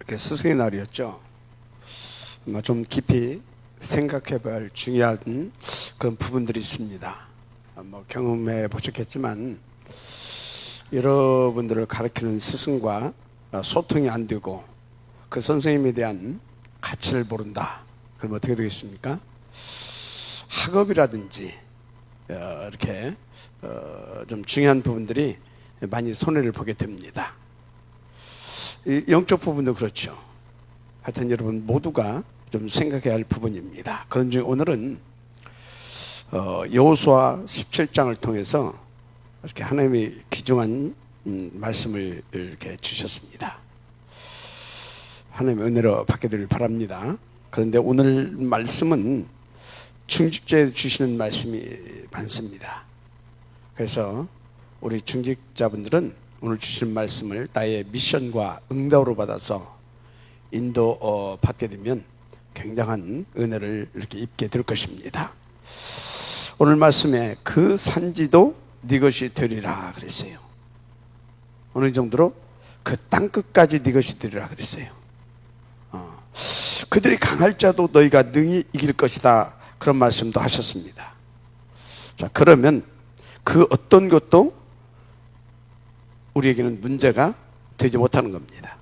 이렇게 스승의 날이었죠. 좀 깊이 생각해 봐야 할 중요한 그런 부분들이 있습니다. 경험해 보셨겠지만 여러분들을 가르치는 스승과 소통이 안 되고 그 선생님에 대한 가치를 모른다. 그럼 어떻게 되겠습니까? 학업이라든지 이렇게 좀 중요한 부분들이 많이 손해를 보게 됩니다. 이 영적 부분도 그렇죠. 하여튼 여러분 모두가 좀 생각해야 할 부분입니다. 그런 중에 오늘은 여호수아 17장을 통해서 이렇게 하나님이 귀중한 말씀을 이렇게 주셨습니다. 하나님의 은혜로 받게 되길 바랍니다. 그런데 오늘 말씀은 중직자에 주시는 말씀이 많습니다. 그래서 우리 중직자분들은 오늘 주시는 말씀을 나의 미션과 응답으로 받아서 인도 받게 되면 굉장한 은혜를 이렇게 입게 될 것입니다. 오늘 말씀에 그 산지도 네 것이 되리라 그랬어요. 어느 정도로 그 땅끝까지 네 것이 되리라 그랬어요. 그들이 강할 자도 너희가 능히 이길 것이다, 그런 말씀도 하셨습니다. 자, 그러면 그 어떤 것도 우리에게는 문제가 되지 못하는 겁니다.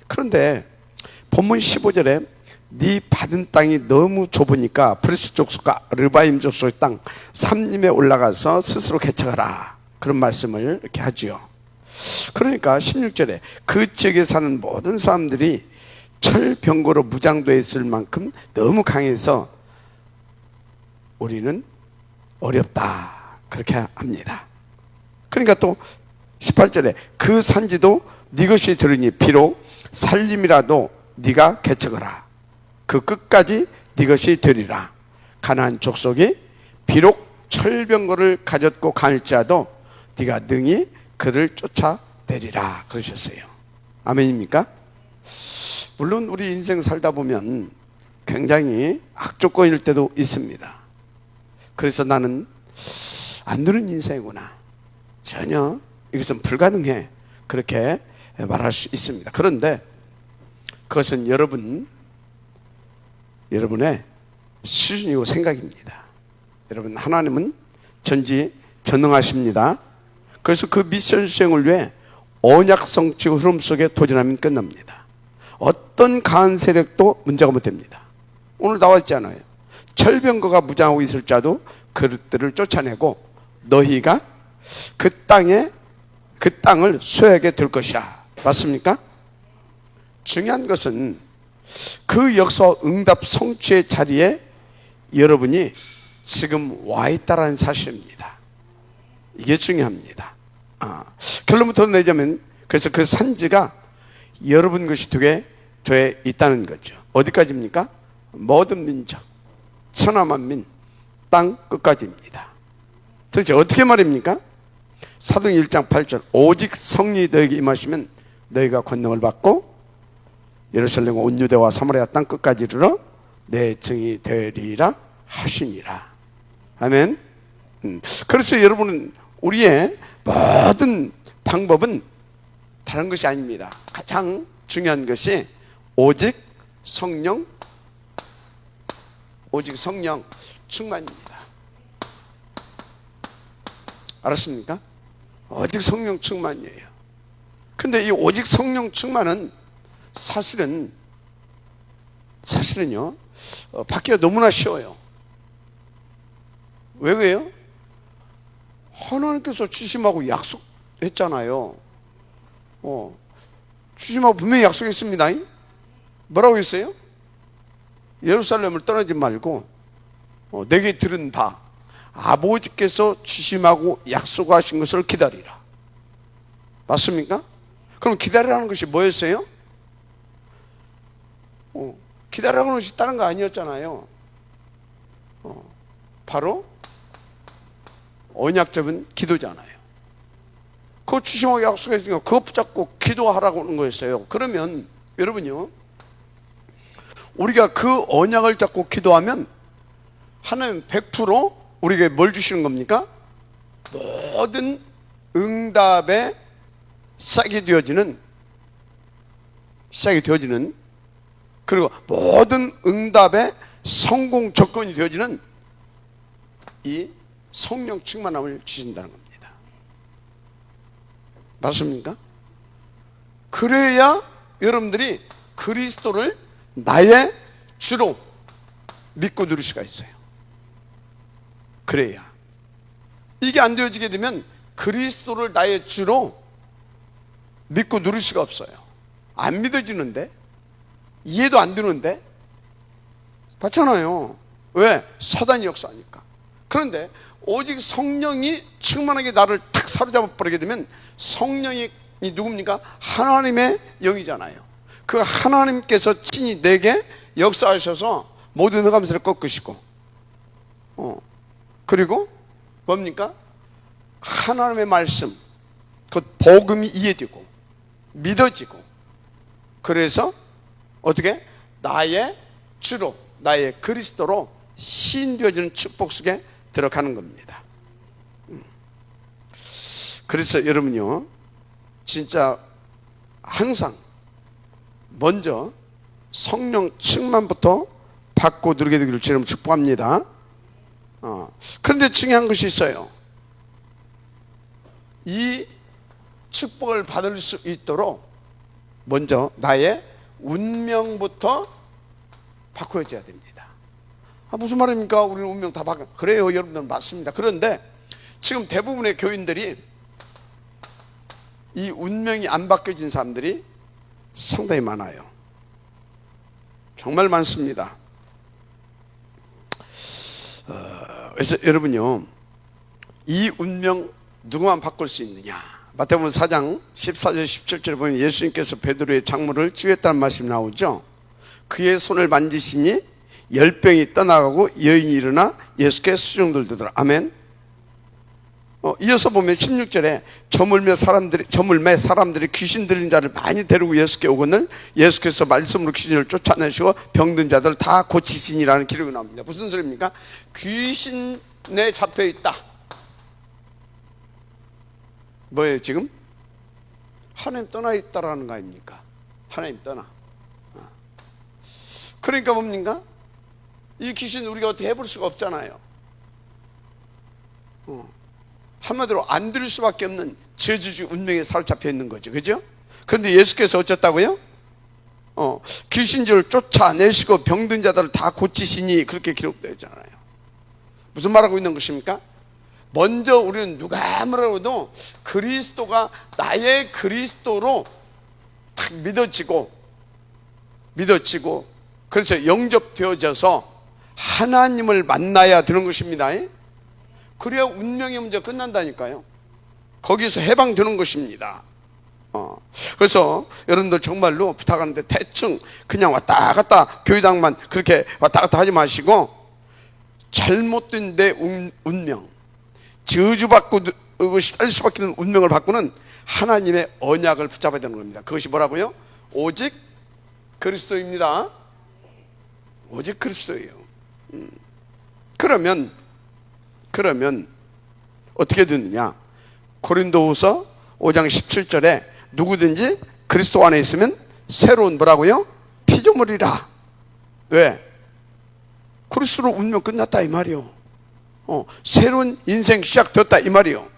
그런데 본문 15절에 네 받은 땅이 너무 좁으니까 브리스 족속과 르바임 족속의 땅 삼림에 올라가서 스스로 개척하라, 그런 말씀을 이렇게 하지요. 그러니까 16절에 그 지역에 사는 모든 사람들이 철병거로 무장되어 있을 만큼 너무 강해서 우리는 어렵다, 그렇게 합니다. 그러니까 또 18절에 그 산지도 네 것이 되리니 비록 살림이라도 네가 개척하라, 그 끝까지 네 것이 되리라. 가나안 족속이 비록 철병거를 가졌고 강할지라도 네가 능히 그를 쫓아내리라 그러셨어요. 아멘입니까? 물론 우리 인생 살다 보면 굉장히 악조건일 때도 있습니다. 그래서 나는 안 되는 인생이구나, 전혀 이것은 불가능해, 그렇게 말할 수 있습니다. 그런데 그것은 여러분의 수준이고 생각입니다. 여러분, 하나님은 전지전능하십니다. 그래서 그 미션 수행을 위해 언약 성취 흐름 속에 도전하면 끝납니다. 어떤 강한 세력도 문제가 못 됩니다. 오늘 나와 있잖아요. 철병거가 무장하고 있을 자도 그들을 쫓아내고 너희가 그 땅을 소유하게 될 것이라. 맞습니까? 중요한 것은 그 역사와 응답 성취의 자리에 여러분이 지금 와 있다는 사실입니다. 이게 중요합니다. 결론부터 내자면, 그래서 그 산지가 여러분 것이 되게 돼 있다는 거죠. 어디까지입니까? 모든 민족, 천하만민, 땅 끝까지입니다. 도대체 어떻게 말입니까? 사도행 1장 8절 오직 성령이 너에게 임하시면 너희가 권능을 받고 예루살렘과 온 유대와 사마리아 땅 끝까지 이르러 내 증이 되리라 하시니라. 아멘. 그래서 여러분은 우리의 모든 방법은 다른 것이 아닙니다. 가장 중요한 것이 오직 성령 충만입니다. 알았습니까? 오직 성령 충만이에요. 근데 이 오직 성령 충만은 사실은요 받기가 너무나 쉬워요. 왜 그래요? 하나님께서 주심하고 약속했잖아요. 주심하고 분명히 약속했습니다. 뭐라고 했어요? 예루살렘을 떠나지 말고 내게 들은 바 아버지께서 주심하고 약속하신 것을 기다리라. 맞습니까? 그럼 기다리라는 것이 뭐였어요? 기다리라는 것이 다른 거 아니었잖아요. 바로 언약적인 기도잖아요. 그거 주심하고 약속했으니까 그거 붙잡고 기도하라고 하는 거였어요. 그러면 여러분요, 우리가 그 언약을 잡고 기도하면 하나님 100% 우리에게 뭘 주시는 겁니까? 모든 응답에 싹이 되어지는 시작이 되어지는, 그리고 모든 응답의 성공 조건이 되어지는 이 성령 충만함을 주신다는 겁니다. 맞습니까? 그래야 여러분들이 그리스도를 나의 주로 믿고 누릴 수가 있어요. 그래야. 이게 안 되어지게 되면 그리스도를 나의 주로 믿고 누릴 수가 없어요. 안 믿어지는데, 이해도 안 되는데, 맞잖아요. 왜? 사단이 역사하니까. 그런데 오직 성령이 충만하게 나를 탁 사로잡아 버리게 되면, 성령이 누굽니까? 하나님의 영이잖아요. 그 하나님께서 친히 내게 역사하셔서 모든 흑암세를 꺾으시고, 그리고 뭡니까? 하나님의 말씀, 그 복음이 이해되고 믿어지고, 그래서 어떻게? 나의 주로, 나의 그리스도로 시인되어지는 축복 속에 들어가는 겁니다. 그래서 여러분요, 진짜 항상 먼저 성령 충만부터 받고 누리게 되기를 주님 축복합니다. 그런데 중요한 것이 있어요. 이 축복을 받을 수 있도록 먼저 나의 운명부터 바꿔줘야 됩니다. 무슨 말입니까? 우리는 운명 다 바꿔. 그래요, 여러분들 맞습니다. 그런데 지금 대부분의 교인들이 이 운명이 안 바뀌어진 사람들이 상당히 많아요. 정말 많습니다. 그래서 여러분요, 이 운명 누구만 바꿀 수 있느냐? 마태복음 4장 14절 17절에 보면 예수님께서 베드로의 작물을 치유했다는 말씀이 나오죠. 그의 손을 만지시니 열병이 떠나가고 여인이 일어나 예수께 수종들더라. 아멘. 이어서 보면 16절에 저물매 사람들이 귀신 들린 자를 많이 데리고 예수께 오거늘 예수께서 말씀으로 귀신을 쫓아내시고 병든 자들 다 고치시니라는 기록이 나옵니다. 무슨 소리입니까? 귀신에 잡혀 있다. 뭐예요 지금? 하나님 떠나 있다라는 거 아닙니까? 하나님 떠나. 그러니까 뭡니까? 이 귀신 우리가 어떻게 해볼 수가 없잖아요. 한마디로 안 들을 수밖에 없는 저주주 운명에 사로잡혀 있는 거죠. 그죠? 그런데 예수께서 어쨌다고요? 귀신들을 쫓아내시고 병든 자들을 다 고치시니 그렇게 기록되어 있잖아요. 무슨 말하고 있는 것입니까? 먼저 우리는 누가 뭐라고 해도 그리스도가 나의 그리스도로 딱 믿어지고 그래서 영접되어져서 하나님을 만나야 되는 것입니다. 그래야 운명의 문제 끝난다니까요. 거기서 해방되는 것입니다. 그래서 여러분들 정말로 부탁하는데 대충 그냥 왔다 갔다 교회당만 그렇게 왔다 갔다 하지 마시고 잘못된 내 운명, 저주받고 시달릴 수밖에 없는 운명을 바꾸는 하나님의 언약을 붙잡아야 되는 겁니다. 그것이 뭐라고요? 오직 그리스도입니다. 오직 그리스도예요. 그러면 어떻게 되느냐? 고린도후서 5장 17절에 누구든지 그리스도 안에 있으면 새로운 뭐라고요? 피조물이라. 왜? 그리스도로 운명 끝났다 이 말이요. 새로운 인생 시작되었다 이 말이요.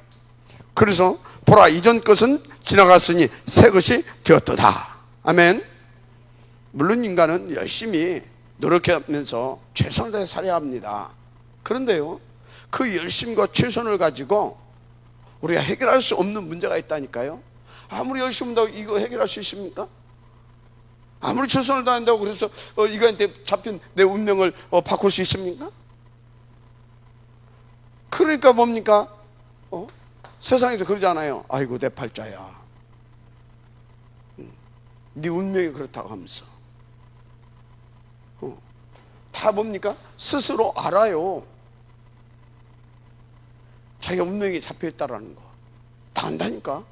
그래서 보라 이전 것은 지나갔으니 새 것이 되었도다. 아멘. 물론 인간은 열심히 노력하면서 최선을 다해 살아야 합니다. 그런데요, 그 열심과 최선을 가지고 우리가 해결할 수 없는 문제가 있다니까요. 아무리 열심히 한다고 이거 해결할 수 있습니까? 아무리 최선을 다한다고 그래서 이거한테 잡힌 내 운명을 바꿀 수 있습니까? 그러니까 뭡니까? 세상에서 그러잖아요. 아이고 내 팔자야, 네 운명이 그렇다고 하면서 다 뭡니까? 스스로 알아요. 자기가 운명이 잡혀있다라는 거 다 안다니까.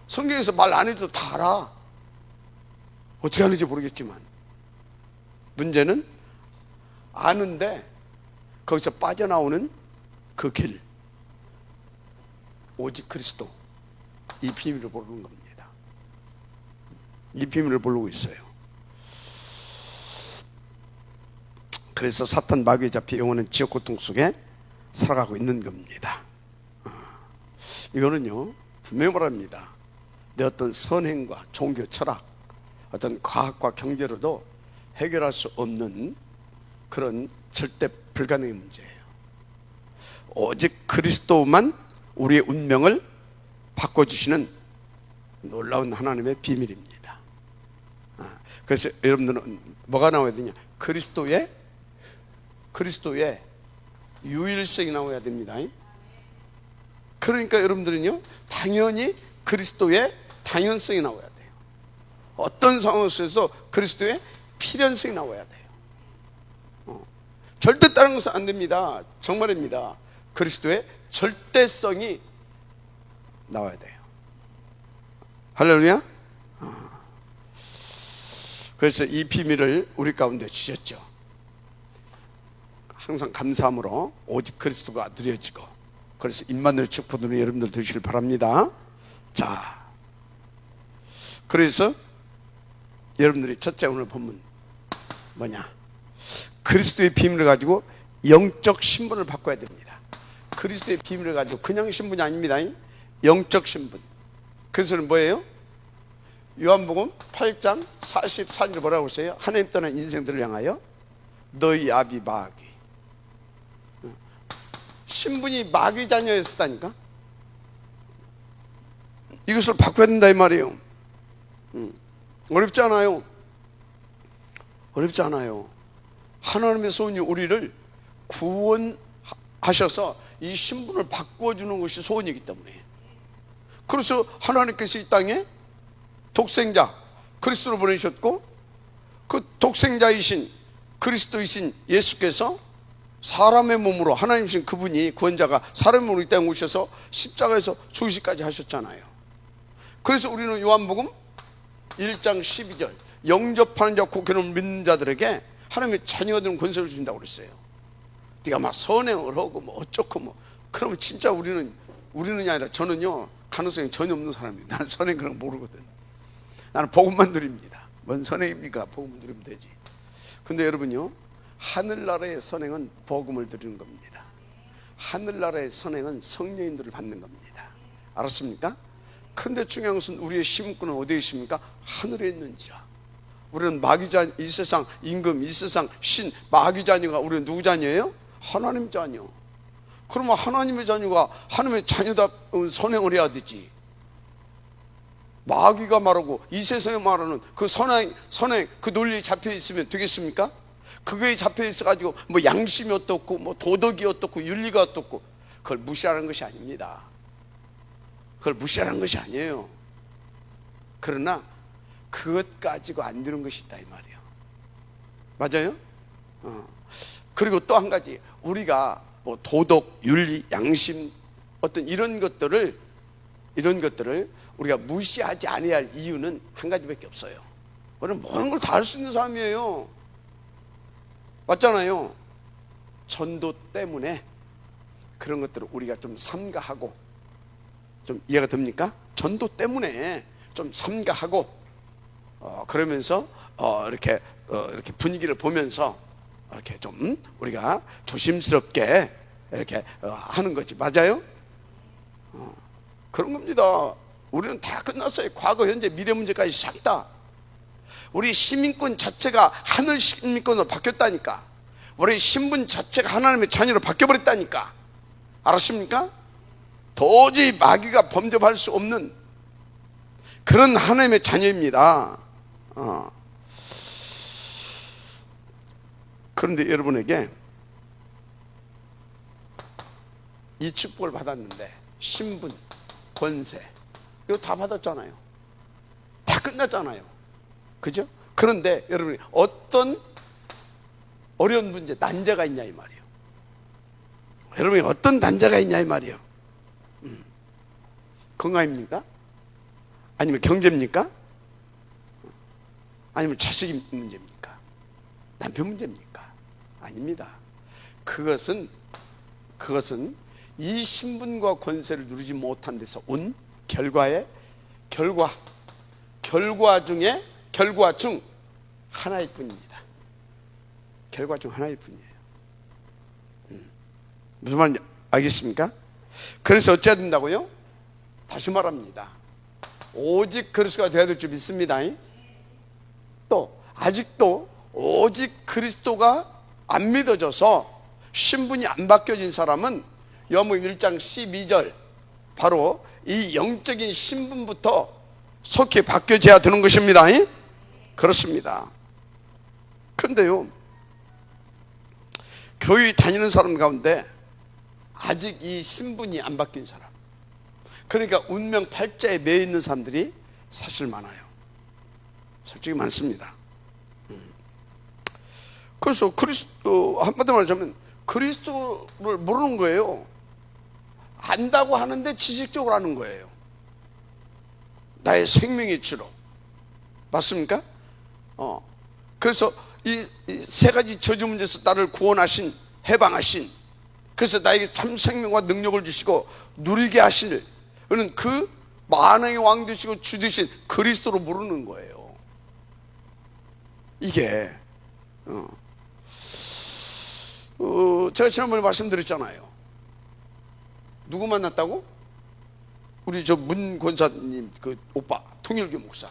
성경에서 말 안 해도 다 알아. 어떻게 하는지 모르겠지만 문제는 아는데 거기서 빠져나오는 그 길, 오직 그리스도, 이 비밀을 모르는 겁니다. 이 비밀을 모르고 있어요. 그래서 사탄 마귀에 잡혀 영혼은 지옥 고통 속에 살아가고 있는 겁니다. 이거는요 분명히 말합니다. 내 어떤 선행과 종교 철학, 어떤 과학과 경제로도 해결할 수 없는 그런 절대 불가능의 문제예요. 오직 그리스도만 우리의 운명을 바꿔주시는 놀라운 하나님의 비밀입니다. 그래서 여러분들은 뭐가 나와야 되냐? 그리스도의 유일성이 나와야 됩니다. 그러니까 여러분들은요 당연히 그리스도의 당연성이 나와야 돼요. 어떤 상황 속에서 그리스도의 필연성이 나와야 돼요. 절대 다른 것은 안 됩니다. 정말입니다. 그리스도의 절대성이 나와야 돼요. 할렐루야. 그래서 이 비밀을 우리 가운데 주셨죠. 항상 감사함으로 오직 그리스도가 누려지고, 그래서 임마누엘 축복들은 여러분들 되시길 바랍니다. 자, 그래서 여러분들이 첫째 오늘 본문 뭐냐? 그리스도의 비밀을 가지고 영적 신분을 바꿔야 됩니다. 그리스도의 비밀을 가지고 그냥 신분이 아닙니다. 영적 신분. 그래서는 뭐예요? 요한복음 8장 44절 뭐라고 했어요? 하나님 떠난 인생들을 향하여 너희 아비 마귀. 신분이 마귀 자녀였다니까. 이것을 바꿔야 된다 이 말이에요. 어렵지 않아요. 어렵지 않아요. 하나님의 소원이 우리를 구원하셔서 이 신분을 바꿔주는 것이 소원이기 때문에. 그래서 하나님께서 이 땅에 독생자 그리스도를 보내셨고, 그 독생자이신 그리스도이신 예수께서 사람의 몸으로, 하나님이신 그분이 구원자가 사람의 몸으로 이 땅에 오셔서 십자가에서 죽으시기까지 하셨잖아요. 그래서 우리는 요한복음 1장 12절 영접하는 자 국회는 믿는 자들에게 하나님의 자녀가 되는 권세를 주신다고 그랬어요. 네가 막 선행을 하고 뭐 어쩌고 뭐 그러면 진짜 우리는 아니라 저는요 가능성이 전혀 없는 사람이에요. 나는 선행 그런 거 모르거든. 나는 복음만 드립니다. 뭔 선행입니까? 복음을 드리면 되지. 근데 여러분요, 하늘나라의 선행은 복음을 드리는 겁니다. 하늘나라의 선행은 성령인들을 받는 겁니다. 알았습니까? 그런데 중요한 것은 우리의 심꾼은 어디에 있습니까? 하늘에 있는지라. 우리는 마귀자, 이 세상 임금, 이 세상 신, 마귀 자녀가 우리는 누구 자녀예요? 하나님 자녀. 그러면 하나님의 자녀가 하나님의 자녀다 선행을 해야 되지. 마귀가 말하고 이 세상에 말하는 그 선행 그 논리에 잡혀 있으면 되겠습니까? 그거에 잡혀 있어가지고 뭐 양심이 어떻고 뭐 도덕이 어떻고 윤리가 어떻고 그걸 무시하는 것이 아닙니다. 그걸 무시하는 것이 아니에요. 그러나 그것 가지고 안 되는 것이 있다 이 말이에요. 맞아요? 그리고 또 한 가지, 우리가 뭐 도덕, 윤리, 양심 어떤 이런 것들을 우리가 무시하지 않아야 할 이유는 한 가지밖에 없어요. 우리는 모든 걸 다 할 수 있는 사람이에요. 맞잖아요. 전도 때문에 그런 것들을 우리가 좀 삼가하고, 좀 이해가 됩니까? 전도 때문에 좀 삼가하고 그러면서 이렇게 분위기를 보면서 이렇게 좀 우리가 조심스럽게 이렇게 하는 거지. 맞아요? 그런 겁니다. 우리는 다 끝났어요. 과거, 현재, 미래 문제까지 싹 다. 우리 시민권 자체가 하늘 시민권으로 바뀌었다니까. 우리 신분 자체가 하나님의 자녀로 바뀌어버렸다니까. 알았습니까? 도저히 마귀가 범접할 수 없는 그런 하나님의 자녀입니다. 그런데 여러분에게 이 축복을 받았는데, 신분, 권세 이거 다 받았잖아요. 다 끝났잖아요. 그죠? 그런데 여러분이 어떤 어려운 문제, 난제가 있냐 이 말이에요. 여러분이 어떤 난제가 있냐 이 말이에요. 건강입니까? 아니면 경제입니까? 아니면 자식 문제입니까? 남편 문제입니까? 아닙니다. 그것은 이 신분과 권세를 누리지 못한 데서 온 결과 결과 중에 결과 중 하나일 뿐입니다. 결과 중 하나일 뿐이에요. 무슨 말인지 알겠습니까? 그래서 어찌해야 된다고요? 다시 말합니다. 오직 그리스도가 되어야 될 줄 믿습니다. 또 아직도 오직 그리스도가 안 믿어져서 신분이 안 바뀌어진 사람은 요한복음 1장 12절 바로 이 영적인 신분부터 속히 바뀌어져야 되는 것입니다. 그렇습니다. 그런데요, 교회 다니는 사람 가운데 아직 이 신분이 안 바뀐 사람, 그러니까 운명 팔자에 매여 있는 사람들이 사실 많아요. 솔직히 많습니다. 그래서 그리스도, 한마디로 말하자면 그리스도를 모르는 거예요. 안다고 하는데 지식적으로 아는 거예요. 나의 생명의 주로. 맞습니까? 그래서 이 세 가지 저주 문제에서 나를 구원하신, 해방하신, 그래서 나에게 참 생명과 능력을 주시고 누리게 하실 그는 그 만왕의 왕 되시고 주 되신 그리스도로 모르는 거예요. 이게 제가 지난번에 말씀드렸잖아요. 누구 만났다고? 우리 저 문 권사님 그 오빠 통일교 목사.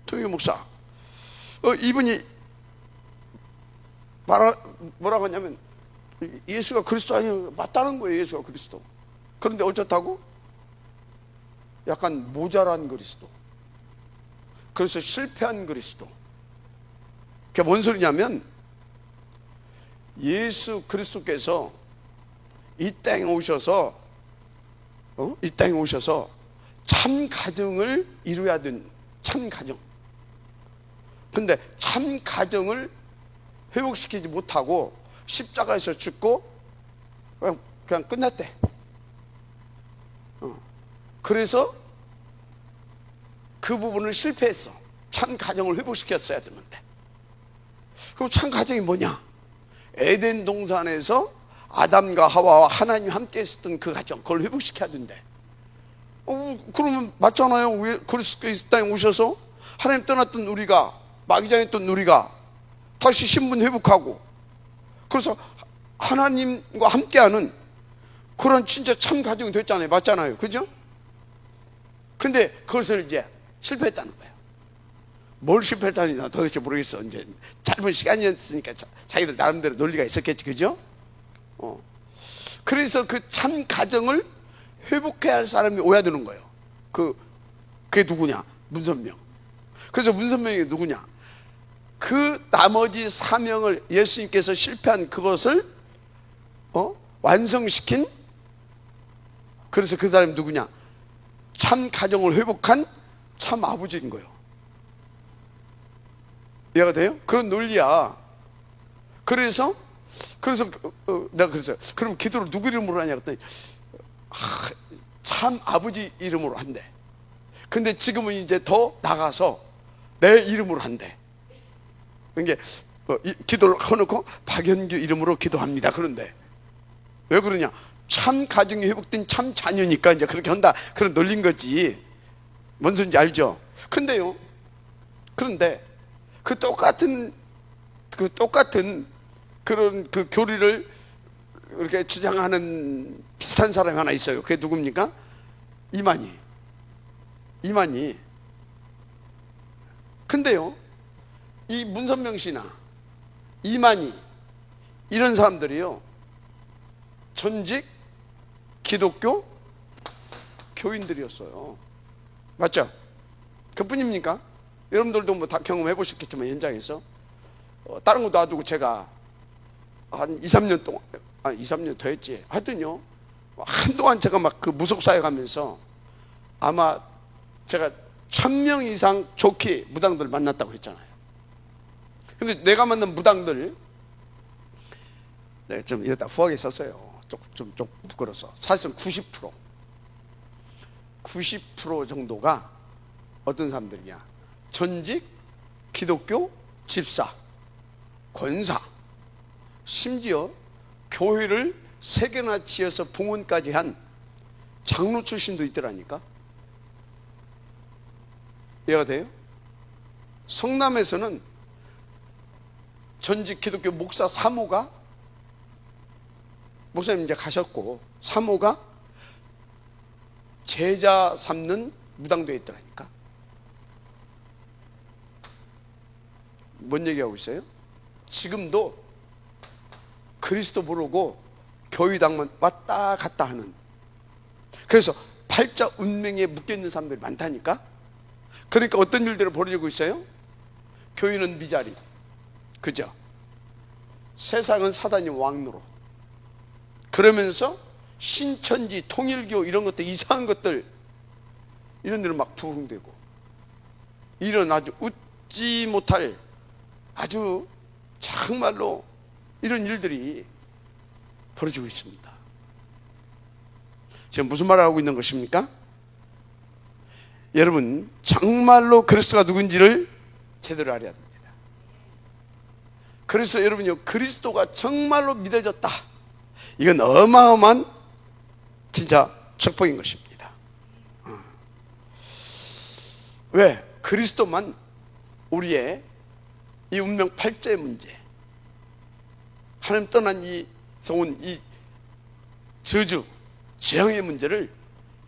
통일교 목사. 이분이 뭐라고 하냐면 예수가 그리스도 아니에요. 맞다는 거예요. 예수가 그리스도. 그런데 어쩌다고? 약간 모자란 그리스도. 그래서 실패한 그리스도. 그게 뭔 소리냐면 예수 그리스도께서 이 땅에 오셔서 이 땅에 오셔서 참 가정을 이루어야 된 참 가정. 근데 참 가정을 회복시키지 못하고 십자가에서 죽고 그냥 끝났대. 그래서 그 부분을 실패했어. 참 가정을 회복시켰어야 되는데. 그럼 참 가정이 뭐냐? 에덴 동산에서 아담과 하와와 하나님이 함께 있었던 그 가정, 그걸 회복시켜야 된대. 그러면 맞잖아요. 왜 그리스도께서 이 땅에 오셔서 하나님 떠났던 우리가, 마귀장했던 우리가 다시 신분 회복하고, 그래서 하나님과 함께하는 그런 진짜 참 가정이 됐잖아요. 맞잖아요. 그죠? 근데 그것을 이제 실패했다는 거예요. 뭘 실패했다는지 나 도대체 모르겠어. 이제 짧은 시간이었으니까 자기들 나름대로 논리가 있었겠지. 그죠? 그래서 그 참 가정을 회복해야 할 사람이 오야 되는 거예요. 그게 누구냐? 문선명. 그래서 문선명이 누구냐? 그 나머지 사명을 예수님께서 실패한 그것을 완성시킨, 그래서 그 사람이 누구냐? 참 가정을 회복한 참 아버지인 거예요. 이해가 돼요? 그런 논리야. 그래서 내가 그랬어요. 그럼 기도를 누구 이름으로 하냐 그랬더니 참 아버지 이름으로 한대. 근데 지금은 이제 더 나가서 내 이름으로 한대. 그러니까 기도를 해놓고 박연규 이름으로 기도합니다. 그런데 왜 그러냐? 참 가정이 회복된 참 자녀니까 이제 그렇게 한다. 그런 논리인 거지. 뭔 소리인지 알죠? 그런데 그 똑같은 그런 그 교리를 이렇게 주장하는 비슷한 사람이 하나 있어요. 그게 누굽니까? 이만희. 근데요, 이 문선명 씨나 이만희 이런 사람들이요, 전직 기독교 교인들이었어요. 맞죠? 그뿐입니까? 여러분들도 뭐 다 경험해 보셨겠지만 현장에서 다른 거 놔두고 제가 한 2, 3년 동안 2, 3년 더 했지. 하여튼요, 한동안 제가 막 그 무속사에 가면서 아마 제가 1000명 이상 좋게 무당들 만났다고 했잖아요. 근데 내가 만난 무당들, 내가 좀 이러다 후하게 썼어요. 좀 부끄러워서. 사실은 90% 정도가 어떤 사람들이냐? 전직 기독교 집사, 권사, 심지어 교회를 3개나 지어서 봉헌까지 한 장로 출신도 있더라니까. 이해가 돼요? 성남에서는 전직 기독교 목사 사모가, 목사님 이제 가셨고, 사모가 제자 삼는 무당도에 있더라니까. 뭔 얘기하고 있어요? 지금도 그리스도 모르고 교회당만 왔다 갔다 하는, 그래서 팔자 운명에 묶여있는 사람들이 많다니까. 그러니까 어떤 일들을 벌어지고 있어요? 교회는 미자리, 그죠? 세상은 사단이 왕노로. 그러면서 신천지, 통일교 이런 것들, 이상한 것들, 이런 데는 막 부흥되고, 이런 아주 웃지 못할, 아주 정말로 이런 일들이 벌어지고 있습니다. 지금 무슨 말을 하고 있는 것입니까? 여러분, 정말로 그리스도가 누군지를 제대로 알아야 됩니다. 그래서 여러분요, 그리스도가 정말로 믿어졌다, 이건 어마어마한 진짜 축복인 것입니다. 왜? 그리스도만 우리의 이 운명 팔자의 문제, 하나님 떠난 이 저주, 재앙의 문제를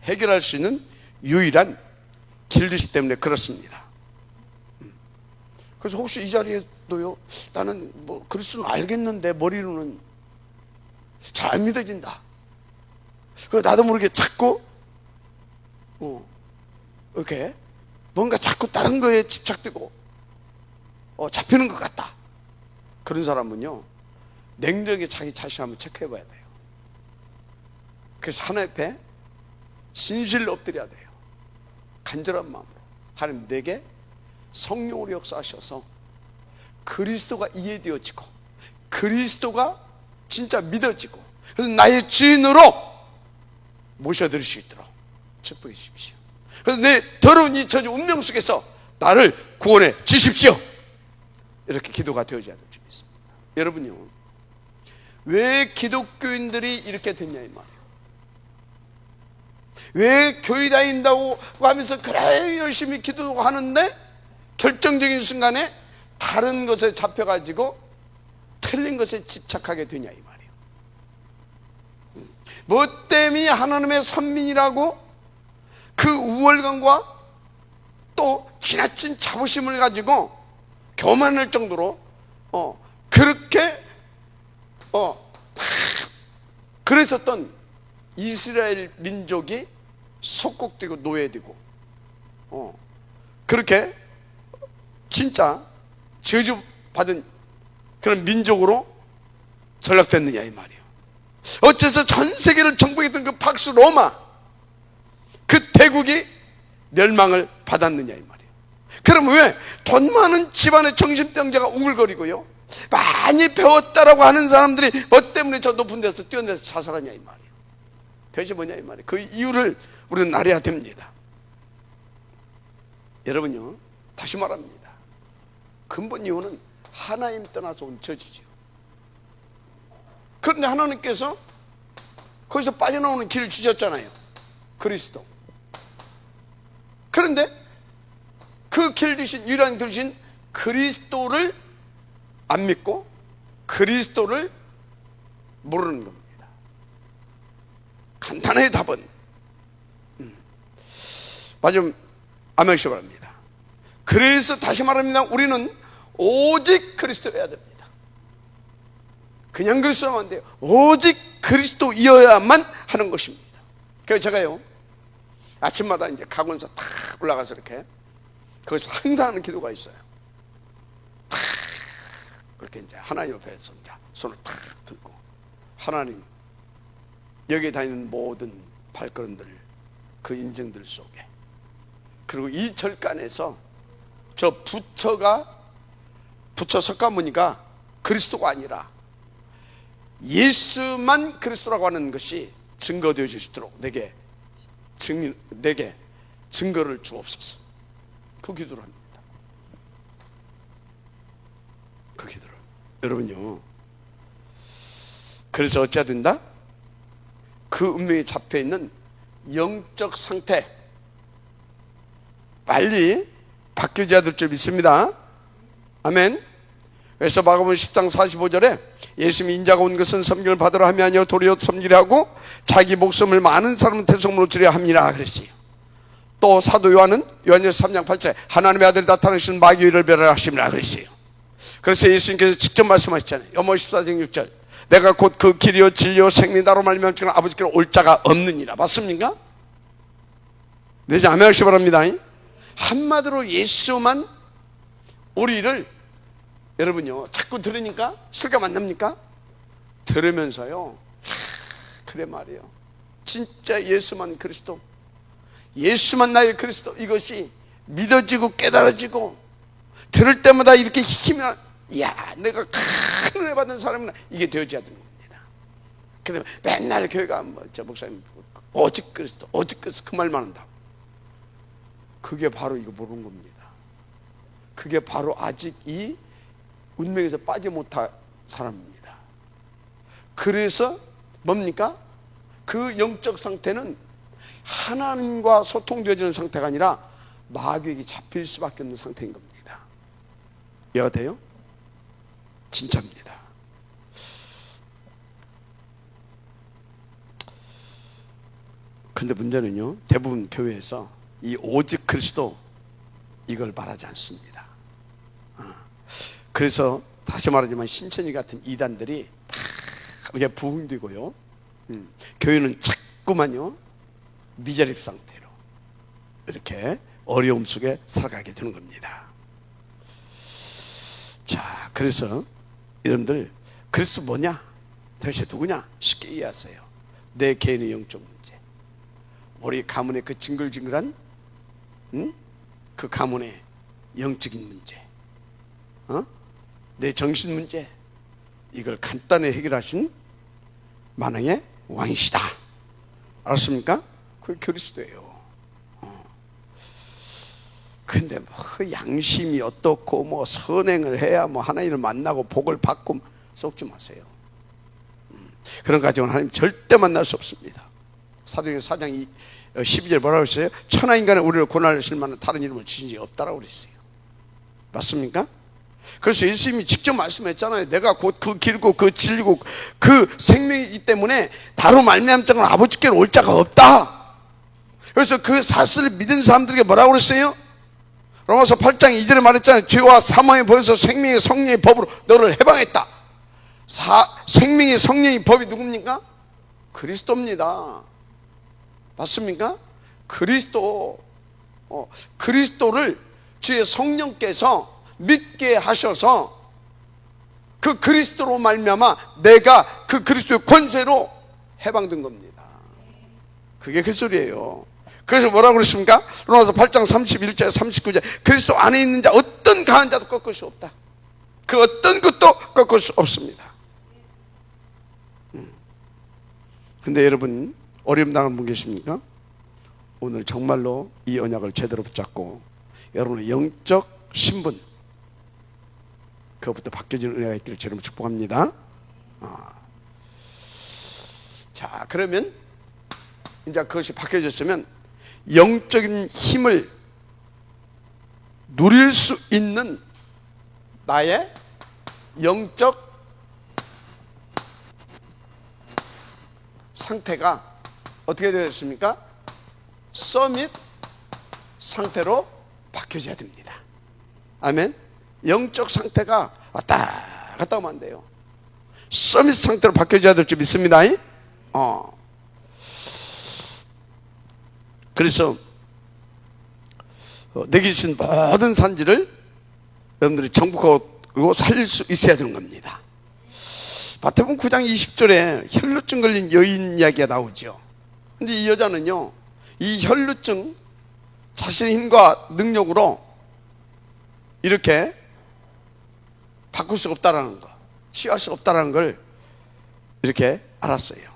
해결할 수 있는 유일한 길이기 때문에 그렇습니다. 그래서 혹시 이 자리에도요, 나는 뭐 그리스도는 알겠는데 머리로는 잘 안 믿어진다, 나도 모르게 자꾸 이렇게 뭔가 자꾸 다른 거에 집착되고 잡히는 것 같다, 그런 사람은요, 냉정하게 자기 자신을 한번 체크해 봐야 돼요. 그래서 하나님 앞에 진실로 엎드려야 돼요. 간절한 마음으로, 하나님, 내게 성령으로 역사하셔서 그리스도가 이해되어지고 그리스도가 진짜 믿어지고, 그래서 나의 주인으로 모셔드릴 수 있도록 축복해 주십시오. 그래서 내 더러운 이 저주 운명 속에서 나를 구원해 주십시오. 이렇게 기도가 되어져야 될 줄 믿습니다. 여러분요, 왜 기독교인들이 이렇게 됐냐 이 말이에요. 왜 교회 다닌다고 하면서 그래 열심히 기도하고 하는데 결정적인 순간에 다른 것에 잡혀가지고 틀린 것에 집착하게 되냐 이 말이에요. 뭐 때문에 하나님의 선민이라고 그 우월감과 또 지나친 자부심을 가지고 교만할 정도로 그렇게 그랬었던 이스라엘 민족이 속국되고 노예되고 그렇게 진짜 저주받은 그런 민족으로 전락됐느냐 이 말이에요. 어째서 전 세계를 정복했던 그 박스 로마, 그 대국이 멸망을 받았느냐 이 말이에요. 그럼 왜 돈 많은 집안의 정신병자가 우글거리고요, 많이 배웠다라고 하는 사람들이 뭐 때문에 저 높은 데서 뛰어내서 자살하냐 이 말이에요. 대체 뭐냐 이 말이에요. 그 이유를 우리는 알아야 됩니다. 여러분요, 다시 말합니다. 근본 이유는 하나님 떠나서 온 저주죠. 그런데 하나님께서 거기서 빠져나오는 길을 주셨잖아요. 그리스도. 그런데 그 길 주신, 유일한 길 주신 그리스도를 안 믿고 그리스도를 모르는 겁니다. 간단하게 답은 마좀 암명시 바랍니다. 그래서 다시 말합니다. 우리는 오직 그리스도여야 됩니다. 그냥 그리스도면 안 돼요. 오직 그리스도이어야만 하는 것입니다. 그래서 제가요, 아침마다 이제 각원서 탁 올라가서 이렇게 거기서 항상 하는 기도가 있어요. 탁 그렇게 이제 하나님 옆에서 이제 손을 탁 들고, 하나님, 여기 다니는 모든 발걸음들, 그 인생들 속에, 그리고 이 절간에서 저 부처 석가모니가 그리스도가 아니라 예수만 그리스도라고 하는 것이 증거되어 주시도록 내게 증거를 주옵소서. 그 기도를 합니다. 그 기도를. 여러분요, 그래서 어찌해야 된다? 그 운명에 잡혀있는 영적 상태, 빨리 바뀌어져야 될 줄 믿습니다. 아멘. 그래서 마가복음 10장 45절에 예수님이 인자가 온 것은 섬김을 받으러 함이 아니요 도리어 섬기려 하고 자기 목숨을 많은 사람한테 선물로 주려 함이라 그랬어요. 또 사도 요한은 요한일서 3장 8절에 하나님의 아들이 나타나신 마귀를 멸하심이라 그랬어요. 그래서 예수님께서 직접 말씀하셨잖아요. 요모 14장 6절 내가 곧 그 길이요 진리요 생명이 나로 말미암아 아버지께로 올 자가 없느니라. 맞습니까? 네, 이제 아멘 하시기 바랍니다. 한마디로 예수만 우리를 여러분요 자꾸 들으니까 실감 안 납니까? 들으면서요 그래 말이에요. 진짜 예수만 그리스도, 예수만 나의 그리스도, 이것이 믿어지고 깨달아지고 들을 때마다 이렇게 힘이 나. 이야 내가 큰 은혜 받은 사람이나 이게 되어져야 되는 겁니다. 근데 맨날 교회가 저 목사님 오직 그리스도 오직 그리스도 그 말만 한다. 그게 바로 이거 모르는 겁니다. 그게 바로 아직 이 운명에서 빠지 못한 사람입니다. 그래서 뭡니까? 그 영적 상태는 하나님과 소통되어지는 상태가 아니라 마귀에게 잡힐 수밖에 없는 상태인 겁니다. 이해가 돼요? 진짜입니다. 근데 문제는요 대부분 교회에서 이 오직 그리스도 이걸 말하지 않습니다. 그래서 다시 말하지만 신천지 같은 이단들이 다 이렇게 부흥되고요 교회는 자꾸만요 미자립 상태로 이렇게 어려움 속에 살아가게 되는 겁니다. 자, 그래서 여러분들 그리스도 뭐냐? 도대체 누구냐? 쉽게 이해하세요. 내 개인의 영적 문제, 우리 가문의 그 징글징글한 그 가문의 영적인 문제, 내 정신 문제, 이걸 간단히 해결하신 만왕의 왕이시다. 알았습니까? 그게 그리스도예요. 근데 뭐 양심이 어떻고 뭐 선행을 해야 뭐 하나님을 만나고 복을 받고 썩지 마세요. 그런 가정은 하나님 절대 만날 수 없습니다. 사도행전 4장 12절 뭐라고 했어요? 천하인간은 우리를 고난하실 만한 다른 이름을 주신 적이 없다라고 그랬어요. 맞습니까? 그래서 예수님이 직접 말씀했잖아요. 내가 곧 그 길고 그 진리고 그 생명이기 때문에 다로 말미암은 아버지께로 올 자가 없다. 그래서 그 사실을 믿은 사람들에게 뭐라고 그랬어요? 로마서 8장 2절에 말했잖아요. 죄와 사망의 법에서 생명의 성령의 법으로 너를 해방했다. 생명의 성령의 법이 누굽니까? 그리스도입니다. 맞습니까? 그리스도를 주의 성령께서 믿게 하셔서 그 그리스도로 말미암아 내가 그 그리스도의 권세로 해방된 겁니다. 그게 그 소리예요. 그래서 뭐라고 그랬습니까? 로마서 8장 31절 39절 그리스도 안에 있는 자 어떤 강한 자도 꺾을 수 없다. 그 어떤 것도 꺾을 수 없습니다. 근데 여러분 어려움 당한 분 계십니까? 오늘 정말로 이 언약을 제대로 붙잡고 여러분의 영적 신분 그것부터 바뀌어지는 은혜가 있기를 주님으로 축복합니다. 자, 그러면 이제 그것이 바뀌어졌으면 영적인 힘을 누릴 수 있는 나의 영적 상태가 어떻게 되었습니까? 서밋 상태로 바뀌어져야 됩니다. 아멘. 영적 상태가 왔다 갔다 하면 안 돼요. 서밋 상태로 바뀌어져야 될 줄 믿습니다. 그래서 내게 주신 모든 산지를 여러분들이 정복하고 살릴 수 있어야 되는 겁니다. 마태복음 9장 20절에 혈루증 걸린 여인 이야기가 나오죠. 근데 이 여자는요 이 혈루증 자신의 힘과 능력으로 이렇게 바꿀 수 없다라는 거, 치유할 수 없다라는 걸 이렇게 알았어요.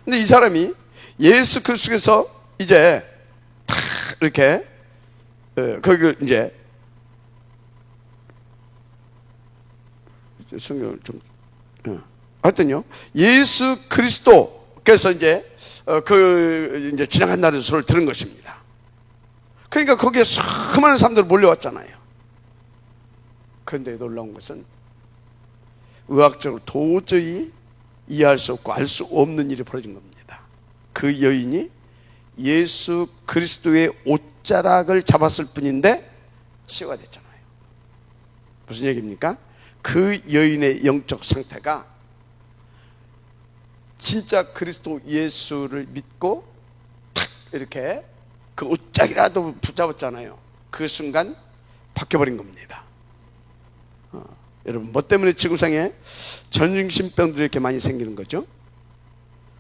근데 이 사람이 예수 그리스도께서 이제 탁 이렇게 거기를 이제 성경을 좀 하여튼요 예수 그리스도께서 이제 이제 지나간 날의 소리를 들은 것입니다. 그러니까 거기에 수많은 사람들이 몰려왔잖아요. 그런데 놀라운 것은 의학적으로 도저히 이해할 수 없고 알 수 없는 일이 벌어진 겁니다. 그 여인이 예수 그리스도의 옷자락을 잡았을 뿐인데 치유가 됐잖아요. 무슨 얘기입니까? 그 여인의 영적 상태가 진짜 그리스도 예수를 믿고 탁 이렇게 그 옷짝이라도 붙잡았잖아요. 그 순간 바뀌어버린 겁니다. 여러분, 뭐 때문에 지구상에 전중심병들이 이렇게 많이 생기는 거죠?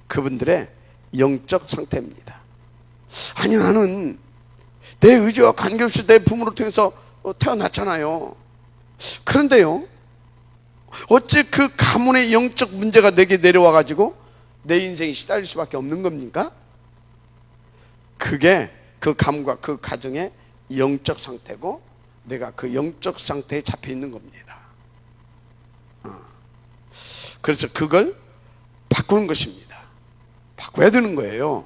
그분들의 영적 상태입니다. 아니, 나는 내 의지와 관계없이 내 부모를 통해서 태어났잖아요. 그런데요, 어째 그 가문의 영적 문제가 내게 내려와 가지고 내 인생이 시달릴 수밖에 없는 겁니까? 그게 그 가문과 그 가정의 영적 상태고 내가 그 영적 상태에 잡혀 있는 겁니다. 그래서 그걸 바꾸는 것입니다. 바꿔야 되는 거예요.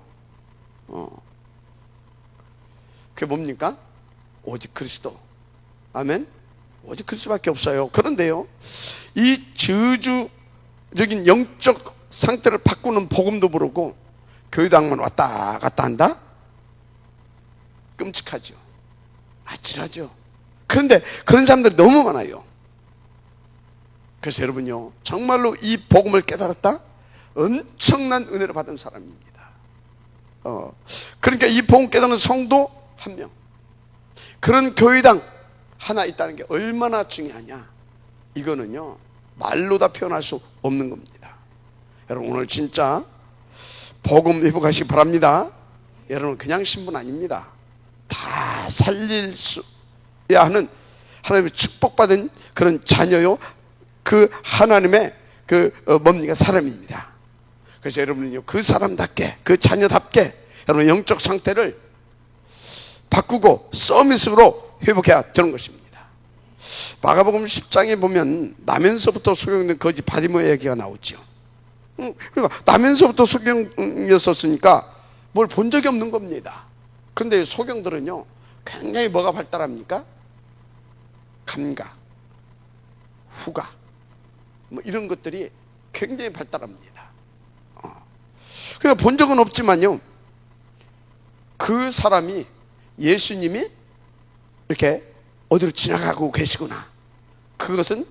그게 뭡니까? 오직 그리스도. 아멘. 오직 그리스도밖에 없어요. 그런데요, 이 저주적인 영적 상태를 바꾸는 복음도 모르고 교회당만 왔다 갔다 한다? 끔찍하죠. 아찔하죠. 그런데 그런 사람들이 너무 많아요. 그래서 여러분요, 정말로 이 복음을 깨달았다? 엄청난 은혜를 받은 사람입니다. 그러니까 이 복음 깨닫는 성도 한 명, 그런 교회당 하나 있다는 게 얼마나 중요하냐. 이거는요, 말로 다 표현할 수 없는 겁니다. 여러분, 오늘 진짜 복음 회복하시기 바랍니다. 여러분, 그냥 신분 아닙니다. 다 살릴 수야 하는 하나님의 축복받은 그런 자녀요, 그 하나님의 뭡니까? 사람입니다. 그래서 여러분은요, 그 사람답게, 그 자녀답게 여러분 영적 상태를 바꾸고 서밋으로 회복해야 되는 것입니다. 마가복음 10장에 보면 나면서부터 소경된 거지 바디모의 얘기가 나오죠. 그러니까 나면서부터 소경이었었으니까 뭘 본 적이 없는 겁니다. 그런데 소경들은요, 굉장히 뭐가 발달합니까? 감각, 후각, 뭐 이런 것들이 굉장히 발달합니다. 그러니까 본 적은 없지만요, 그 사람이 예수님이 이렇게 어디로 지나가고 계시구나, 그것은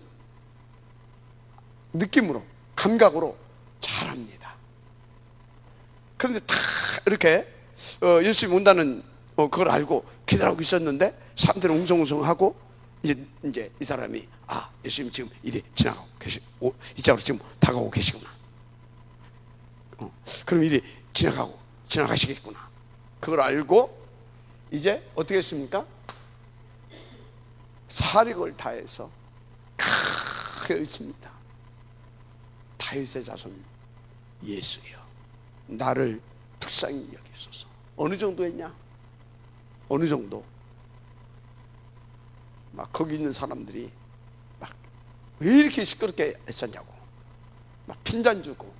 느낌으로, 감각으로 잘합니다. 그런데 다 이렇게 예수님이 온다는 그걸 알고 기다리고 있었는데 사람들은 웅성웅성하고 이제 이 사람이 예수님 지금 이리 지나가고 계시고 이쪽으로 지금 다가오고 계시구나. 그럼 이리 지나가시겠구나. 그걸 알고 이제 어떻게 했습니까? 사력을 다해서 크게 외칩니다. 다윗의 자손 예수여, 나를 불쌍히 여기소서. 어느 정도 했냐? 어느 정도? 막 거기 있는 사람들이 막 왜 이렇게 시끄럽게 했었냐고 막 핀잔 주고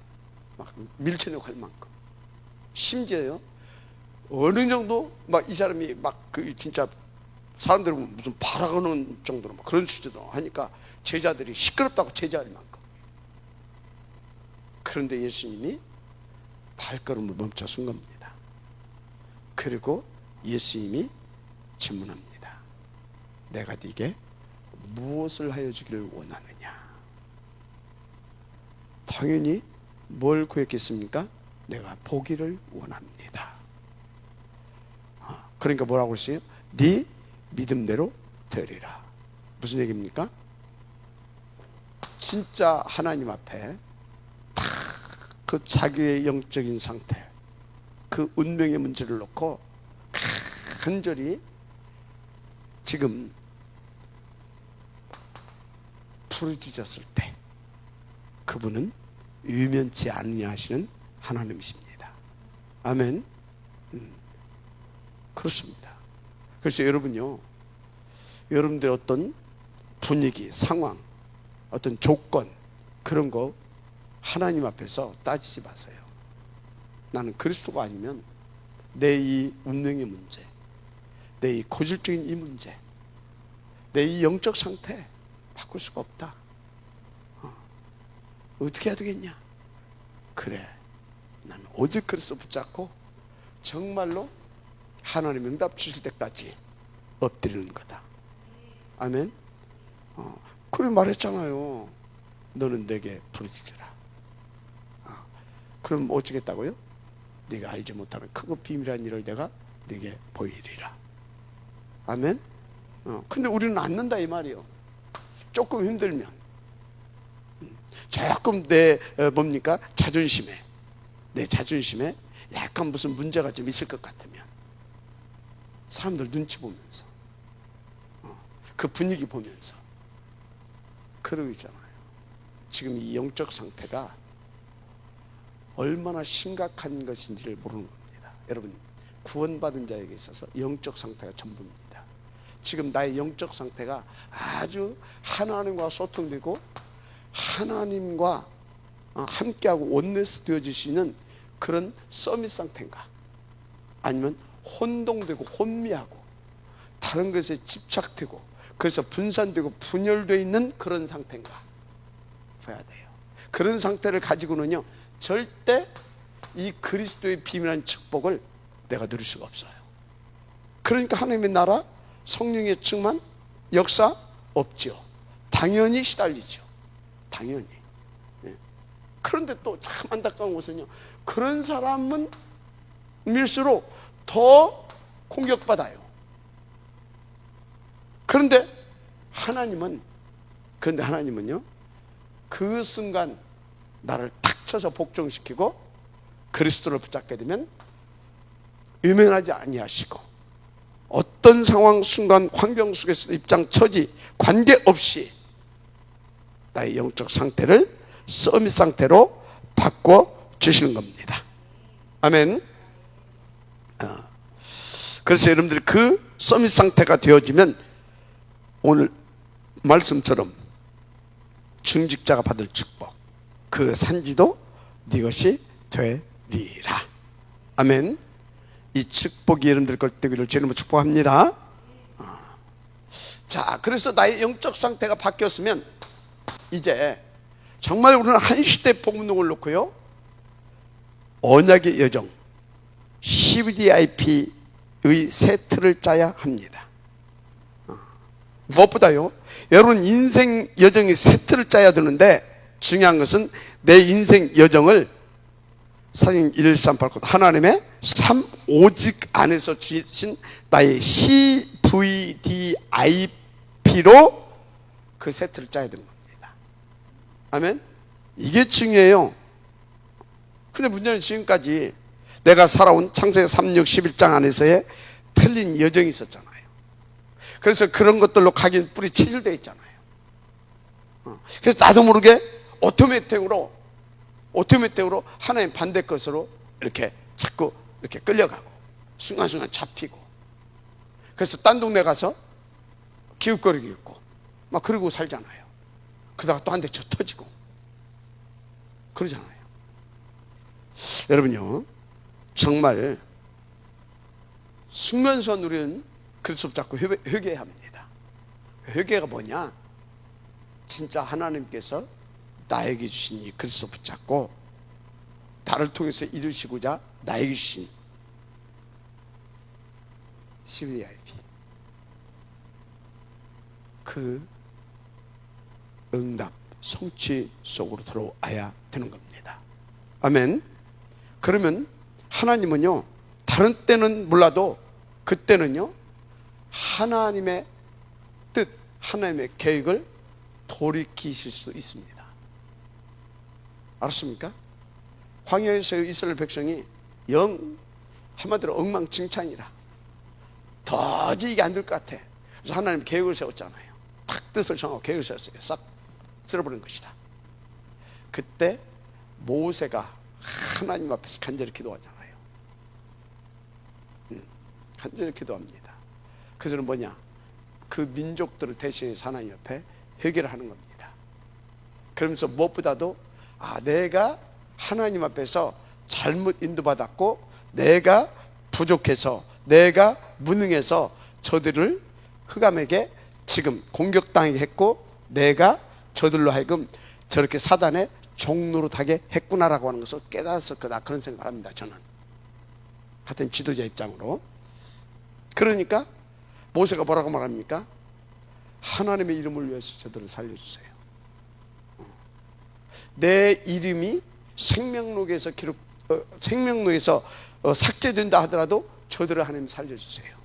막 밀쳐내고 할 만큼, 심지어요, 어느 정도 막 이 사람이 막 그 진짜 사람들이 무슨 바라보는 정도로 막 그런 수준으로 하니까 제자들이 시끄럽다고 제자할 만큼. 그런데 예수님이 발걸음을 멈춰 쓴 겁니다. 그리고 예수님이 질문합니다. 내가 네게 무엇을 하여 주기를 원하느냐? 당연히 뭘 구했겠습니까? 내가 보기를 원합니다. 그러니까 뭐라고 했어요? 네 믿음대로 되리라. 무슨 얘기입니까? 진짜 하나님 앞에 다 그 자기의 영적인 상태, 그 운명의 문제를 놓고 간절히 지금 부르짖었을 때 그분은 유면치 않느냐 하시는 하나님이십니다. 아멘. 그렇습니다. 그래서 여러분요, 여러분들의 어떤 분위기, 상황, 어떤 조건, 그런 거 하나님 앞에서 따지지 마세요. 나는 그리스도가 아니면 내 이 운명의 문제, 내 이 고질적인 이 문제, 내 이 영적 상태 바꿀 수가 없다. 어떻게 해야 되겠냐? 그래, 나는 오직 그리스도 붙잡고 정말로 하나님 응답 주실 때까지 엎드리는 거다. 아멘. 그래 말했잖아요. 너는 내게 부르짖으라. 그럼 어쩌겠다고요? 네가 알지 못하는 크고 비밀한 일을 내가 네게 보이리라. 아멘. 근데 우리는 않는다 이 말이요. 조금 힘들면, 조금 내 뭡니까 내 자존심에 약간 무슨 문제가 좀 있을 것 같으면 사람들 눈치 보면서, 그 분위기 보면서 그러고 있잖아요. 지금 이 영적 상태가 얼마나 심각한 것인지를 모르는 겁니다. 여러분, 구원받은 자에게 있어서 영적 상태가 전부입니다. 지금 나의 영적 상태가 아주 하나님과 소통되고 하나님과 함께하고 원네스 되어질 수 있는 그런 서밋 상태인가, 아니면 혼동되고 혼미하고 다른 것에 집착되고 그래서 분산되고 분열되어 있는 그런 상태인가 봐야 돼요. 그런 상태를 가지고는요 절대 이 그리스도의 비밀한 축복을 내가 누릴 수가 없어요. 그러니까 하나님의 나라, 성령의 충만, 역사 없죠. 당연히 시달리죠. 당연히. 그런데 또 참 안타까운 것은요, 그런 사람은 밀수록 더 공격받아요. 그런데 하나님은요 그 순간 나를 탁 쳐서 복종시키고 그리스도를 붙잡게 되면 유명하지 아니하시고, 어떤 상황, 순간, 환경 속에서 입장, 처지 관계없이 나의 영적 상태를 서밋 상태로 바꿔 주시는 겁니다. 아멘. 그래서 여러분들이 그 서밋 상태가 되어지면 오늘 말씀처럼 중직자가 받을 축복, 그 산지도 네 것이 되리라. 아멘. 이 축복이 여러분들 걸 되기를 주님으로 축복합니다. 자, 그래서 나의 영적 상태가 바뀌었으면 이제 정말 우리는 한 시대 복음동을 놓고요 언약의 여정 CVDIP의 새 틀을 짜야 합니다. 무엇보다요, 여러분 인생 여정의 새 틀을 짜야 되는데, 중요한 것은 내 인생 여정을 사도행 138 하나님의 3오직 안에서 주신 나의 CVDIP로 그 새 틀을 짜야 되는 겁니다. 아멘. 이게 중요해요. 근데 문제는 지금까지 내가 살아온 창세기 3, 6, 11장 안에서의 틀린 여정이 있었잖아요. 그래서 그런 것들로 각인 뿌리 체질되어 있잖아요. 그래서 나도 모르게 오토매틱으로 하나님 반대 것으로 이렇게 자꾸 이렇게 끌려가고 순간순간 잡히고, 그래서 딴 동네 가서 기웃거리고 있고 막 그러고 살잖아요. 그러다가 또 한 대 쳐 터지고 그러잖아요. 여러분요, 정말 숙면선 우리는 그리스도 붙잡고 회개해야 합니다. 회개가 뭐냐? 진짜 하나님께서 나에게 주신 이 그리스도 붙잡고 나를 통해서 이루시고자 나에게 주신 CVDIP, 그 응답 성취 속으로 들어와야 되는 겁니다. 아멘. 그러면 하나님은요, 다른 때는 몰라도 그때는요 하나님의 뜻, 하나님의 계획을 돌이키실 수 있습니다. 알았습니까? 광야에서 이스라엘 백성이 한마디로 엉망진창이라, 도저히 이게 안 될 것 같아. 그래서 하나님 계획을 세웠잖아요. 탁 뜻을 정하고 계획을 세웠어요. 싹 쓸어버린 것이다. 그때 모세가 하나님 앞에서 간절히 기도하잖아요. 간절히 기도합니다. 그것은 뭐냐? 그 민족들을 대신해서 하나님 옆에 회개를 하는 겁니다. 그러면서 무엇보다도 내가 하나님 앞에서 잘못 인도받았고 내가 부족해서 내가 무능해서 저들을 흑암에게 지금 공격당하게 했고 내가 저들로 하여금 저렇게 사단의 종노릇하게 했구나라고 하는 것을 깨달았을 거다, 그런 생각을 합니다. 저는 하여튼 지도자 입장으로. 그러니까 모세가 뭐라고 말합니까? 하나님의 이름을 위해서 저들을 살려주세요. 내 이름이 생명록에서 생명록에서 삭제된다 하더라도 저들을 하나님 살려주세요.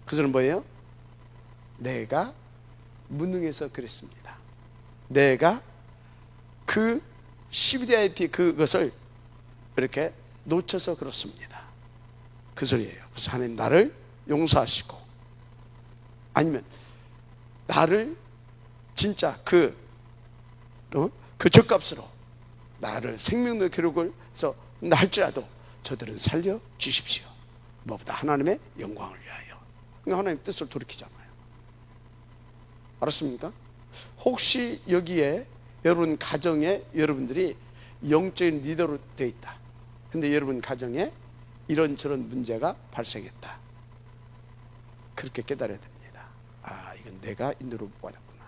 그것은 뭐예요? 내가 무능해서 그랬습니다. 내가 그 CVDIP 그것을 이렇게 놓쳐서 그렇습니다. 그 소리예요. 그래서 하나님 나를 용서하시고, 아니면 나를 진짜 그 죗값으로 나를 생명의 기록을 해서 할지라도 저들은 살려 주십시오. 무엇보다 하나님의 영광을 위하여. 그러니까 하나님 뜻을 돌이키잖아요. 알았습니까? 혹시 여기에 여러분 가정에 여러분들이 영적인 리더로 되어 있다. 근데 여러분 가정에 이런저런 문제가 발생했다. 그렇게 깨달아야 됩니다. 아, 이건 내가 인도로 못 받았구나.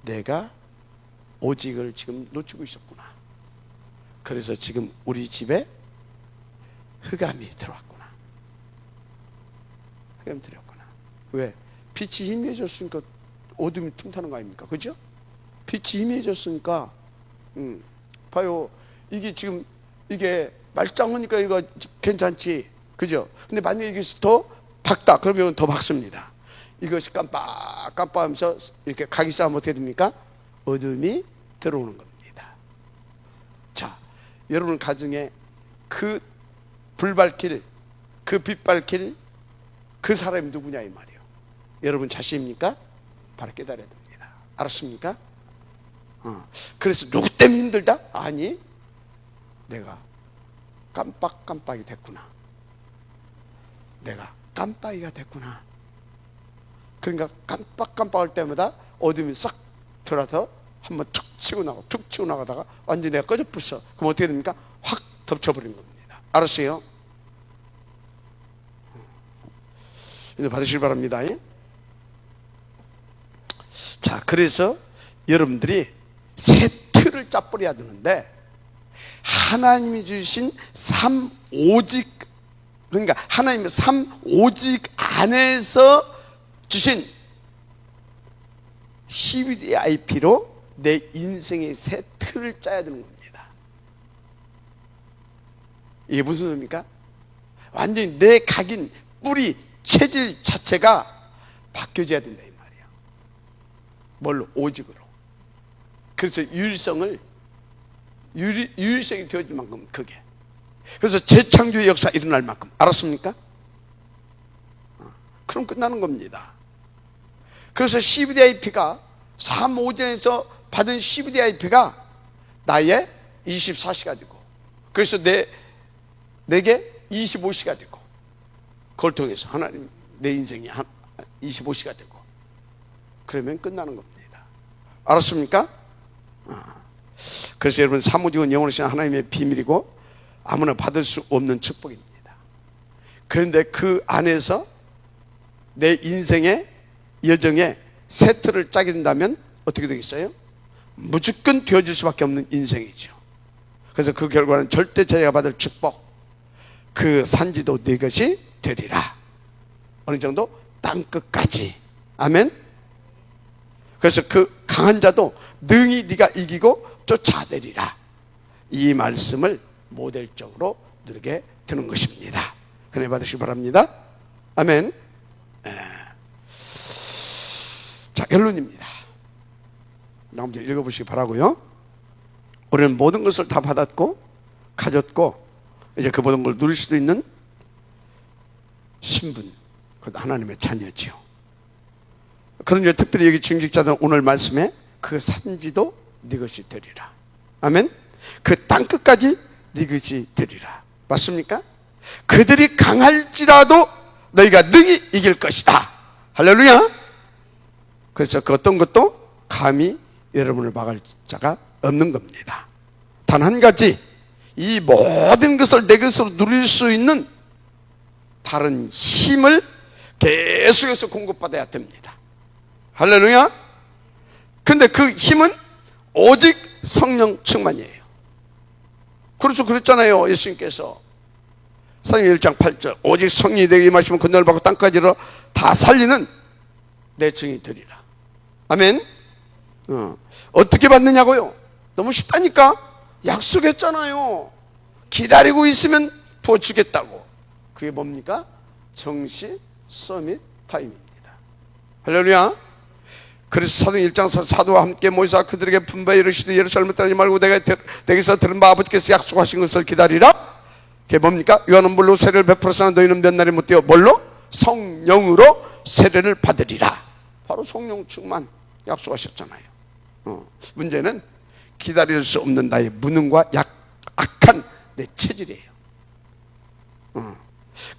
내가 오직을 지금 놓치고 있었구나. 그래서 지금 우리 집에 흑암이 들어왔구나. 흑암이 들어왔구나. 왜? 빛이 희미해졌으니까 어둠이 틈타는 거 아닙니까? 그죠? 빛이 희미해졌으니까 봐요. 이게 지금 이게 말짱하니까 이거 괜찮지, 그죠? 근데 만약에 이게 더 밝다 그러면 더 밝습니다. 이것이 깜빡하면서 이렇게 각이 쌓으면 어떻게 됩니까? 어둠이 들어오는 겁니다. 자, 여러분 가정에 그 불 밝힐, 그 빛 밝힐 그 사람이 누구냐 이 말이에요. 여러분 자신입니까? 바로 깨달아야 됩니다. 알았습니까? 그래서 누구 때문에 힘들다? 아니, 내가 깜빡이 됐구나. 내가 깜빡이가 됐구나. 그러니까 깜빡할 때마다 어둠이 싹 들어서 한번 툭 치고 나가다가 완전히 내가 꺼져버렸어. 그럼 어떻게 됩니까? 확 덮쳐버린 겁니다. 알았어요? 이제 받으시길 바랍니다. 자, 그래서 여러분들이 새 틀을 짜버려야 되는데, 하나님이 주신 삶 오직, 그러니까 하나님의 삶 오직 안에서 주신 CVDIP로 내 인생의 새 틀을 짜야 되는 겁니다. 이게 무슨 의미입니까? 완전히 내 각인 뿌리 체질 자체가 바뀌어져야 된다 이 말이에요. 뭘로? 오직으로. 그래서 유일성이 되어질 만큼 그게. 그래서 재창조의 역사 일어날 만큼. 알았습니까? 그럼 끝나는 겁니다. 그래서 CVDIP가 3오전에서 받은 CVDIP가 나의 24시가 되고, 그래서 내게 25시가 되고, 그걸 통해서 하나님 내 인생이 25시가 되고, 그러면 끝나는 겁니다. 알았습니까? 그래서 여러분, 사무직은 영원하신 하나님의 비밀이고 아무나 받을 수 없는 축복입니다. 그런데 그 안에서 내 인생의 여정에 새 틀을 짜게 된다면 어떻게 되겠어요? 무조건 되어질 수밖에 없는 인생이죠. 그래서 그 결과는 절대 자기가 받을 축복, 그 산지도 네 것이 되리라. 어느 정도? 땅끝까지. 아멘. 그래서 그 강한 자도 능히 네가 이기고 쫓아내리라. 이 말씀을 모델적으로 누리게 되는 것입니다. 그래 받으시기 바랍니다. 아멘. 자, 결론입니다. 다음 절 읽어보시기 바라고요. 우리는 모든 것을 다 받았고 가졌고 이제 그 모든 걸 누릴 수도 있는 신분, 그것도 하나님의 자녀지요. 그런데 특별히 여기 중직자들은 오늘 말씀에 그 산지도 네 것이 되리라. 아멘. 그 땅끝까지 네 것이 되리라. 맞습니까? 그들이 강할지라도 너희가 능히 이길 것이다. 할렐루야. 그래서 그 어떤 것도 감히 여러분을 막을 자가 없는 겁니다. 단 한 가지, 이 모든 것을 내 것으로 누릴 수 있는 다른 힘을 계속해서 공급받아야 됩니다. 할렐루야. 근데 그 힘은 오직 성령 충만이에요. 그래서 그랬잖아요, 예수님께서. 사도행전 1장 8절 오직 성령이 내게 임하시면 그날을 받고 땅까지로 다 살리는 내 증이 되리라. 아멘. 어떻게 받느냐고요? 너무 쉽다니까. 약속했잖아요. 기다리고 있으면 부어주겠다고. 그게 뭡니까? 정시 서밋 타임입니다. 할렐루야. 그래서 사도행 1장 사도와 함께 모이사 그들에게 분부하여 이르시되 예루살렘을 떠나지 말고 내게서 들은 바 아버지께서 약속하신 것을 기다리라. 그게 뭡니까? 요한은 물로 세례를 베풀었으나 너희는 몇 날이 못 되어 뭘로? 성령으로 세례를 받으리라. 바로 성령 충만 약속하셨잖아요. 문제는 기다릴 수 없는 나의 무능과 악한 내 체질이에요.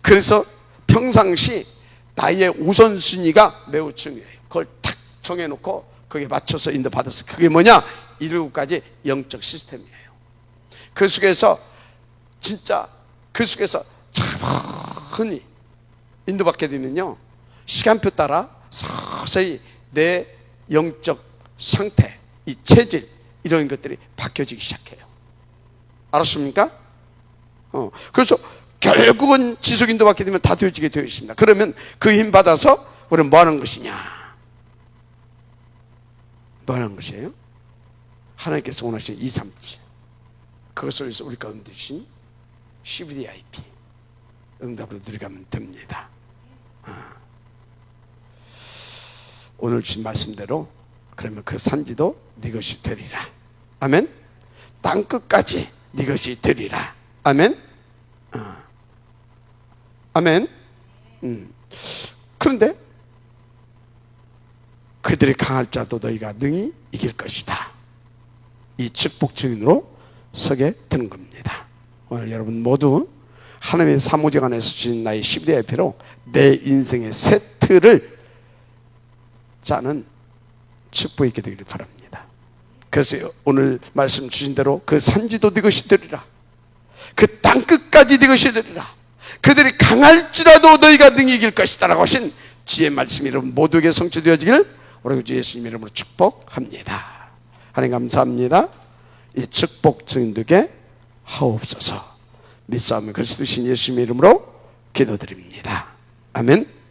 그래서 평상시 나의 우선순위가 매우 중요해요. 그걸 탁 정해놓고 거기에 맞춰서 인도받았어. 그게 뭐냐? 7가지 영적 시스템이에요. 그 속에서 진짜 그 속에서 차분히 인도받게 되면요, 시간표 따라 서서히 내 영적 상태, 이 체질, 이런 것들이 바뀌어지기 시작해요. 알았습니까? 그래서 결국은 지속 인도받게 되면 다 되어지게 되어 있습니다. 그러면 그 힘 받아서 우리는 뭐 하는 것이냐? 뭐 하는 것이에요? 하나님께서 원하시는 2, 3치, 그것을 위해서 우리 가운데 주신 CVDIP 응답으로 들어가면 됩니다. 오늘 주신 말씀대로 그러면 그 산지도 네 것이 되리라. 아멘. 땅끝까지 네 것이 되리라. 아멘. 아멘. 그런데 그들이 강할 자도 너희가 능히 이길 것이다. 이 축복 증인으로 서게 되는 겁니다. 오늘 여러분 모두 하나님의 사무직 안에서 주신 나의 12대의 표로 내 인생의 새 틀을 짜는 축복이 있게 되기를 바랍니다. 그래서 오늘 말씀 주신 대로 그 산지도 네 것이 되리라. 그 땅끝까지 네 것이 되리라. 그들이 강할지라도 너희가 능히 이길 것이다 라고 하신 지혜의 말씀이 여러분 모두에게 성취되어지길 우리 주 예수님 이름으로 축복합니다. 하나님 감사합니다. 이 축복 증인되게 하옵소서. 믿사오며 그리스도 신 예수님의 이름으로 기도드립니다. 아멘.